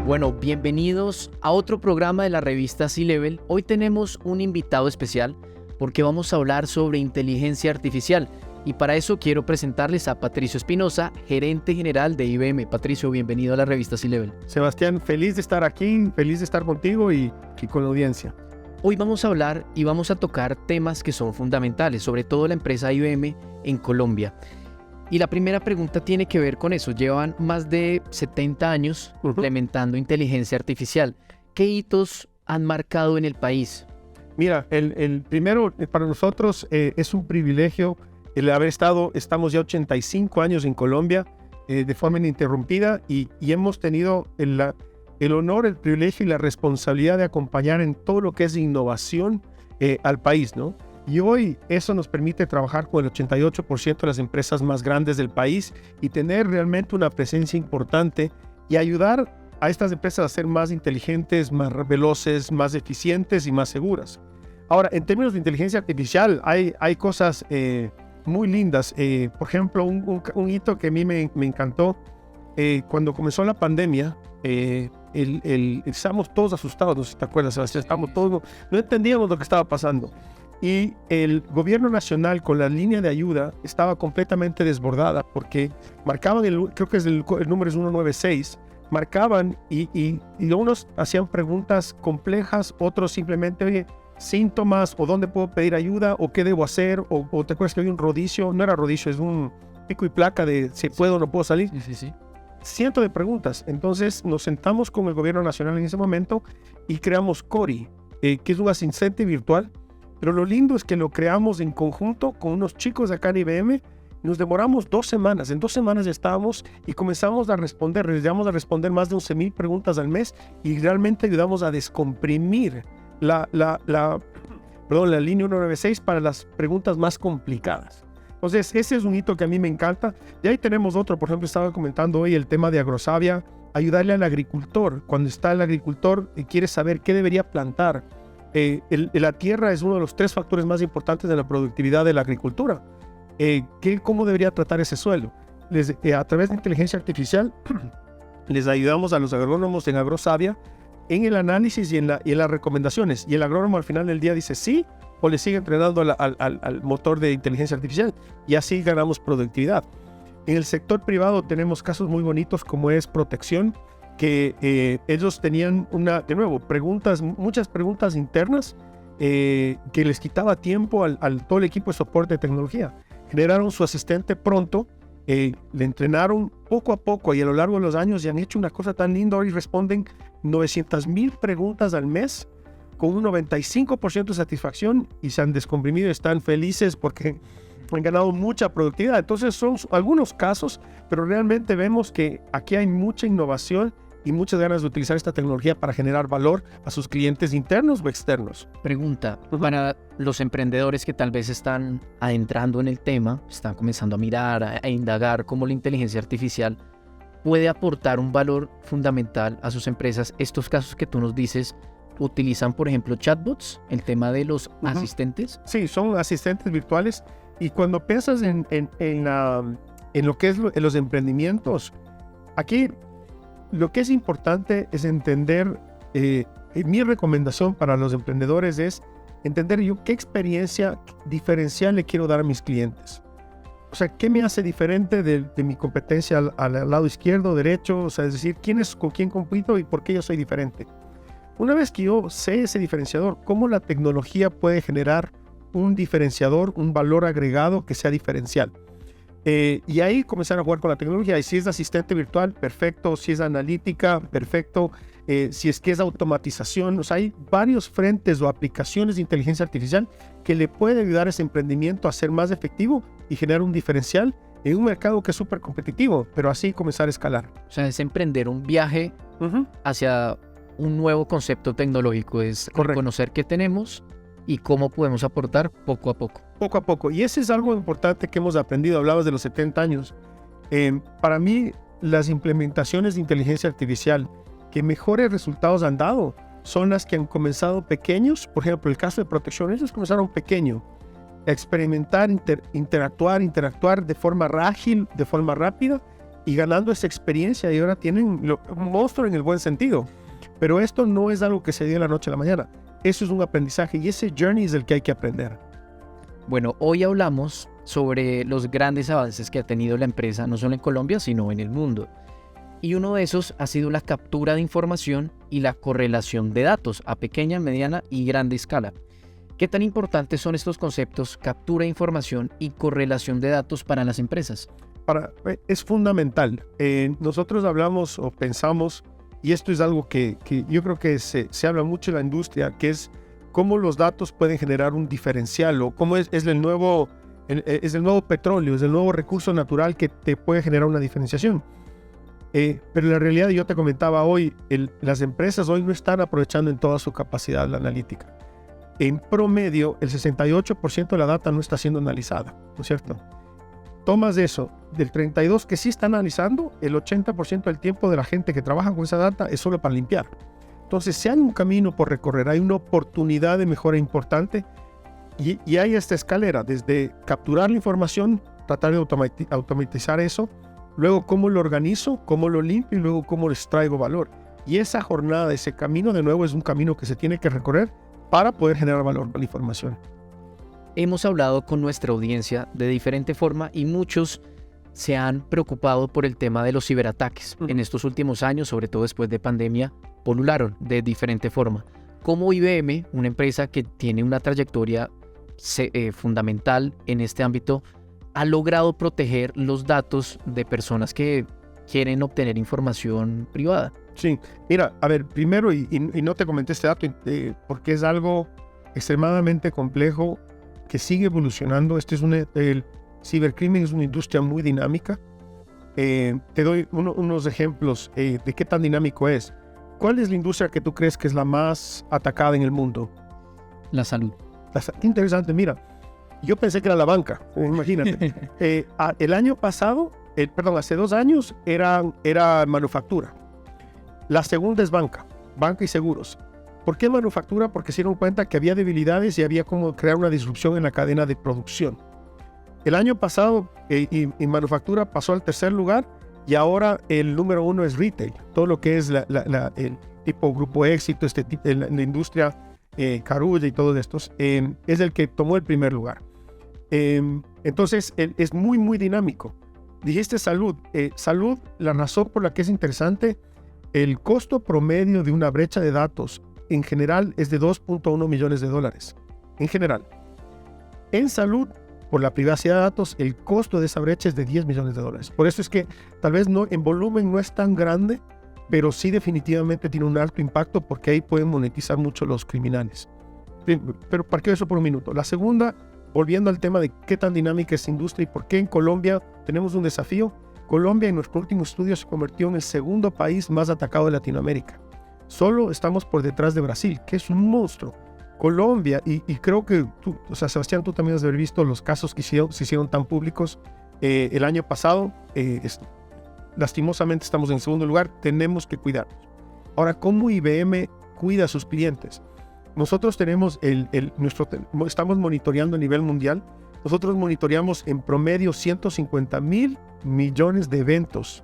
Bueno, bienvenidos a otro programa de la revista C-Level. Hoy tenemos un invitado especial porque vamos a hablar sobre inteligencia artificial. Y para eso quiero presentarles a Patricio Espinosa, gerente general de IBM. Patricio, bienvenido a la revista C-Level. Sebastián, feliz de estar aquí, feliz de estar contigo y con la audiencia. Hoy vamos a hablar y vamos a tocar temas que son fundamentales, sobre todo la empresa IBM en Colombia. Y la primera pregunta tiene que ver con eso. Llevan más de 70 años implementando inteligencia artificial. ¿Qué hitos han marcado en el país? Mira, el primero para nosotros es un privilegio el haber estamos ya 85 años en Colombia de forma ininterrumpida y hemos tenido el honor, el privilegio y la responsabilidad de acompañar en todo lo que es innovación al país, ¿no? Y hoy eso nos permite trabajar con el 88% de las empresas más grandes del país y tener realmente una presencia importante y ayudar a estas empresas a ser más inteligentes, más veloces, más eficientes y más seguras. Ahora, en términos de inteligencia artificial, hay cosas muy lindas. Por ejemplo, un hito que a mí me encantó, cuando comenzó la pandemia, estábamos todos asustados, no sé si te acuerdas, Sebastián, estábamos todos, no entendíamos lo que estaba pasando. Y el gobierno nacional con la línea de ayuda estaba completamente desbordada porque marcaban, creo que es el número es 196, marcaban y unos hacían preguntas complejas, otros simplemente, oye, síntomas o dónde puedo pedir ayuda o qué debo hacer o te acuerdas que había un rodicio, no era rodicio, es un pico y placa de si puedo o no puedo salir. Sí. Cientos de preguntas. Entonces nos sentamos con el gobierno nacional en ese momento y creamos Cori, que es un asistente virtual. Pero lo lindo es que lo creamos en conjunto con unos chicos de acá en IBM. Nos demoramos 2 semanas. En 2 semanas ya estábamos y comenzamos a responder. Llegamos a responder más de 11,000 preguntas al mes y realmente ayudamos a descomprimir la línea 196 para las preguntas más complicadas. Entonces, ese es un hito que a mí me encanta. Y ahí tenemos otro. Por ejemplo, estaba comentando hoy el tema de Agrosavia. Ayudarle al agricultor. Cuando está el agricultor y quiere saber qué debería plantar. La tierra es uno de los 3 factores más importantes de la productividad de la agricultura. ¿Cómo debería tratar ese suelo? A través de inteligencia artificial les ayudamos a los agrónomos en Agrosavia en el análisis y en las recomendaciones. Y el agrónomo al final del día dice sí o le sigue entrenando al motor de inteligencia artificial y así ganamos productividad. En el sector privado tenemos casos muy bonitos como es protección, que ellos tenían muchas preguntas internas que les quitaba tiempo al todo el equipo de soporte de tecnología. Generaron su asistente pronto, le entrenaron poco a poco y a lo largo de los años y han hecho una cosa tan linda. Hoy responden 900,000 preguntas al mes con un 95% de satisfacción y se han descomprimido y están felices porque han ganado mucha productividad. Entonces son algunos casos, pero realmente vemos que aquí hay mucha innovación y muchas ganas de utilizar esta tecnología para generar valor a sus clientes internos o externos. Pregunta, para los emprendedores que tal vez están adentrando en el tema, están comenzando a mirar, a indagar cómo la inteligencia artificial puede aportar un valor fundamental a sus empresas. Estos casos que tú nos dices, ¿utilizan, por ejemplo, chatbots, el tema de los asistentes? Sí, son asistentes virtuales. Y cuando piensas en lo que es los emprendimientos, aquí lo que es importante es entender, mi recomendación para los emprendedores es entender yo qué experiencia diferencial le quiero dar a mis clientes. O sea, ¿qué me hace diferente de mi competencia al lado izquierdo, derecho? O sea, es decir, con quién compito y por qué yo soy diferente. Una vez que yo sé ese diferenciador, ¿cómo la tecnología puede generar un diferenciador, un valor agregado que sea diferencial? Y ahí comenzar a jugar con la tecnología. Y si es asistente virtual, perfecto. Si es analítica, perfecto. Si es que es automatización. O sea, hay varios frentes o aplicaciones de inteligencia artificial que le pueden ayudar a ese emprendimiento a ser más efectivo y generar un diferencial en un mercado que es súper competitivo, pero así comenzar a escalar. O sea, es emprender un viaje hacia un nuevo concepto tecnológico. Es reconocer qué tenemos y cómo podemos aportar poco a poco. Poco a poco. Y ese es algo importante que hemos aprendido. Hablabas de los 70 años. Para mí, las implementaciones de inteligencia artificial que mejores resultados han dado son las que han comenzado pequeños. Por ejemplo, el caso de protección, ellos comenzaron pequeño. Experimentar, interactuar de forma ágil, de forma rápida y ganando esa experiencia, y ahora tienen un monstruo en el buen sentido. Pero esto no es algo que se dio de la noche a la mañana. Eso es un aprendizaje y ese journey es el que hay que aprender. Bueno, hoy hablamos sobre los grandes avances que ha tenido la empresa, no solo en Colombia, sino en el mundo. Y uno de esos ha sido la captura de información y la correlación de datos a pequeña, mediana y grande escala. ¿Qué tan importantes son estos conceptos, captura de información y correlación de datos para las empresas? Es fundamental. Nosotros hablamos o pensamos, y esto es algo que yo creo que se habla mucho en la industria, que es cómo los datos pueden generar un diferencial, o cómo es el nuevo petróleo, es el nuevo recurso natural que te puede generar una diferenciación. Pero la realidad, yo te comentaba hoy, las empresas hoy no están aprovechando en toda su capacidad la analítica. En promedio, el 68% de la data no está siendo analizada, ¿no es cierto? Tomas eso, del 32% que sí está analizando, el 80% del tiempo de la gente que trabaja con esa data es solo para limpiar. Entonces, si hay un camino por recorrer, hay una oportunidad de mejora importante y hay esta escalera, desde capturar la información, tratar de automatizar eso, luego cómo lo organizo, cómo lo limpio y luego cómo les traigo valor. Y esa jornada, ese camino, de nuevo, es un camino que se tiene que recorrer para poder generar valor con la información. Hemos hablado con nuestra audiencia de diferente forma y muchos se han preocupado por el tema de los ciberataques. En estos últimos años, sobre todo después de pandemia, polularon de diferente forma. Como IBM, una empresa que tiene una trayectoria fundamental en este ámbito, ha logrado proteger los datos de personas que quieren obtener información privada. Sí, mira, a ver, primero, y no te comenté este dato porque es algo extremadamente complejo que sigue evolucionando. El cibercrimen es una industria muy dinámica. Te doy unos ejemplos de qué tan dinámico es. ¿Cuál es la industria que tú crees que es la más atacada en el mundo? La salud. Qué interesante, mira. Yo pensé que era la banca, imagínate. El año pasado, hace 2 años, era manufactura. La segunda es banca y seguros. ¿Por qué manufactura? Porque se dieron cuenta que había debilidades y había como crear una disrupción en la cadena de producción. El año pasado, y manufactura pasó al 3er lugar y ahora el número 1 es retail. Todo lo que es el tipo Grupo Éxito, la industria Carulla y todos estos, es el que tomó el 1er lugar. Entonces, es muy, muy dinámico. Dijiste salud. Salud, la razón por la que es interesante, el costo promedio de una brecha de datos en general es de $2.1 millones. En general. En salud, por la privacidad de datos, el costo de esa brecha es de $10 millones. Por eso es que tal vez no, en volumen no es tan grande, pero sí definitivamente tiene un alto impacto porque ahí pueden monetizar mucho los criminales. Pero parqueo eso por un minuto. La segunda, volviendo al tema de qué tan dinámica es la industria y por qué en Colombia tenemos un desafío. Colombia en nuestro último estudio se convirtió en el 2.º país más atacado de Latinoamérica. Solo estamos por detrás de Brasil, que es un monstruo. Colombia, y creo que tú, Sebastián, tú también has de haber visto los casos que se hicieron tan públicos el año pasado. Lastimosamente estamos en 2.º lugar, tenemos que cuidarnos. Ahora, ¿cómo IBM cuida a sus clientes? Nosotros tenemos estamos monitoreando a nivel mundial. Nosotros monitoreamos en promedio 150,000 millones de eventos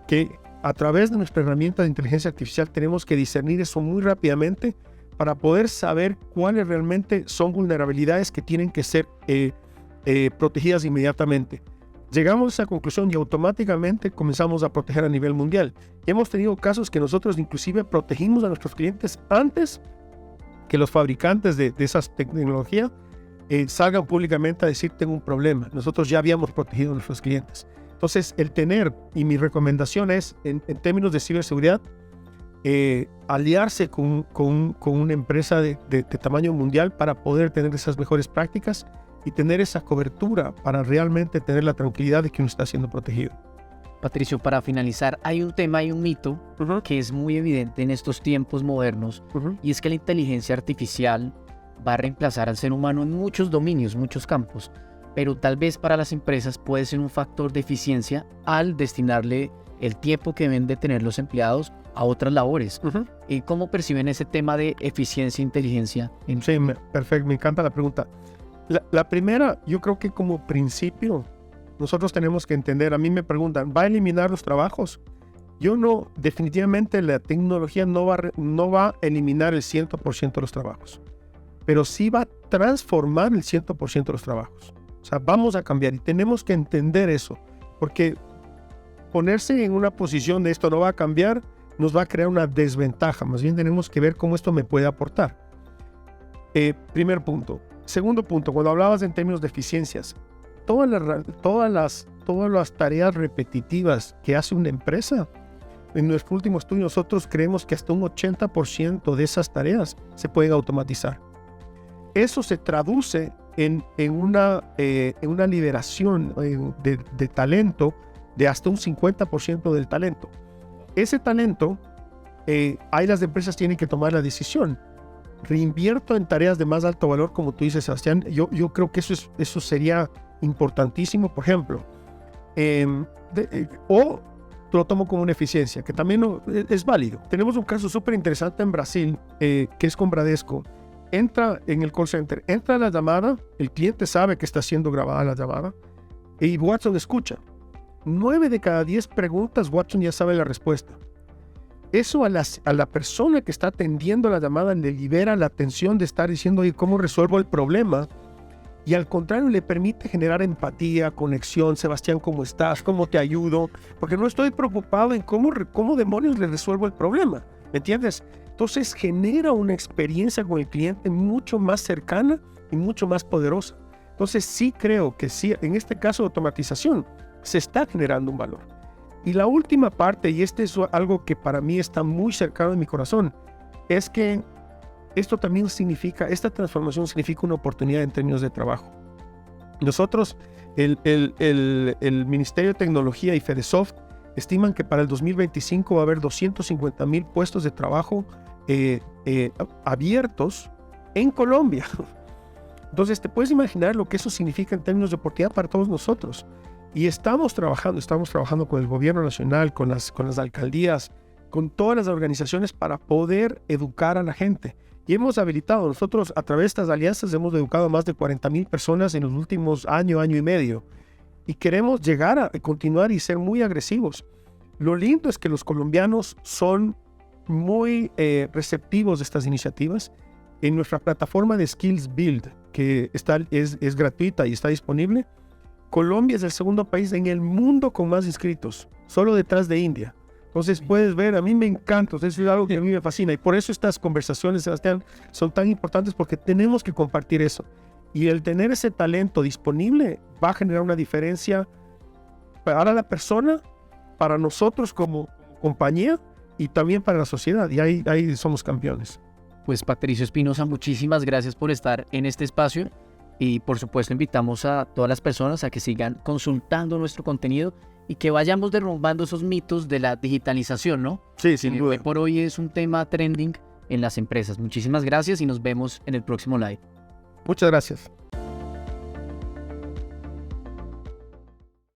que a través de nuestra herramienta de inteligencia artificial tenemos que discernir eso muy rápidamente para poder saber cuáles realmente son vulnerabilidades que tienen que ser protegidas inmediatamente. Llegamos a esa conclusión y automáticamente comenzamos a proteger a nivel mundial. Y hemos tenido casos que nosotros inclusive protegimos a nuestros clientes antes que los fabricantes de esas tecnologías salgan públicamente a decir tengo un problema. Nosotros ya habíamos protegido a nuestros clientes. Entonces, el tener, y mi recomendación es, en términos de ciberseguridad, aliarse con una empresa de tamaño mundial para poder tener esas mejores prácticas y tener esa cobertura para realmente tener la tranquilidad de que uno está siendo protegido. Patricio, para finalizar, hay un tema y un mito que es muy evidente en estos tiempos modernos, y es que la inteligencia artificial va a reemplazar al ser humano en muchos dominios, muchos campos, pero tal vez para las empresas puede ser un factor de eficiencia al destinarle el tiempo que deben de tener los empleados a otras labores. ¿Y cómo perciben ese tema de eficiencia e inteligencia? Sí, perfecto, me encanta la pregunta. La primera, yo creo que como principio, nosotros tenemos que entender, a mí me preguntan, ¿va a eliminar los trabajos? Yo no, definitivamente la tecnología no va a eliminar el 100% de los trabajos, pero sí va a transformar el 100% de los trabajos. O sea, vamos a cambiar y tenemos que entender eso, porque ponerse en una posición de esto no va a cambiar nos va a crear una desventaja. Más bien tenemos que ver cómo esto me puede aportar. Primer punto. Segundo punto, cuando hablabas en términos de eficiencias, todas las tareas repetitivas que hace una empresa, en nuestro último estudio nosotros creemos que hasta un 80% de esas tareas se pueden automatizar. Eso se traduce en una liberación de talento de hasta un 50% del talento. Ese talento, ahí las empresas tienen que tomar la decisión. Reinvierto en tareas de más alto valor, como tú dices, Sebastián. Yo creo que eso sería importantísimo, por ejemplo. O lo tomo como una eficiencia, que también es válido. Tenemos un caso súper interesante en Brasil, que es con Bradesco. Entra en el call center, entra la llamada, el cliente sabe que está siendo grabada la llamada, y Watson escucha. 9 de cada 10 preguntas, Watson ya sabe la respuesta. Eso a la persona que está atendiendo la llamada le libera la atención de estar diciendo, oye, ¿cómo resuelvo el problema? Y al contrario, le permite generar empatía, conexión. Sebastián, ¿cómo estás? ¿Cómo te ayudo? Porque no estoy preocupado en cómo demonios le resuelvo el problema. ¿Me entiendes? Entonces genera una experiencia con el cliente mucho más cercana y mucho más poderosa. Entonces sí creo que sí, en este caso de automatización, se está generando un valor. Y la última parte, y este es algo que para mí está muy cercano de mi corazón, es que esto también significa, esta transformación significa una oportunidad en términos de trabajo. Nosotros, el Ministerio de Tecnología y FedeSoft estiman que para el 2025 va a haber 250,000 puestos de trabajo abiertos en Colombia. Entonces, te puedes imaginar lo que eso significa en términos de oportunidad para todos nosotros. Y estamos trabajando con el gobierno nacional, con las alcaldías, con todas las organizaciones para poder educar a la gente. Y hemos habilitado, nosotros a través de estas alianzas hemos educado a más de 40,000 personas en los últimos año y medio. Y queremos llegar a continuar y ser muy agresivos. Lo lindo es que los colombianos son muy receptivos de estas iniciativas. En nuestra plataforma de Skills Build, que es gratuita y está disponible, Colombia es el segundo país en el mundo con más inscritos, solo detrás de India. Entonces puedes ver, a mí me encanta, eso es algo que a mí me fascina. Y por eso estas conversaciones, Sebastián, son tan importantes porque tenemos que compartir eso. Y el tener ese talento disponible va a generar una diferencia para la persona, para nosotros como compañía y también para la sociedad. Y ahí somos campeones. Pues Patricio Espinosa, muchísimas gracias por estar en este espacio y por supuesto invitamos a todas las personas a que sigan consultando nuestro contenido y que vayamos derrumbando esos mitos de la digitalización, ¿no? Sí, sin duda. Hoy por hoy es un tema trending en las empresas. Muchísimas gracias y nos vemos en el próximo live. Muchas gracias.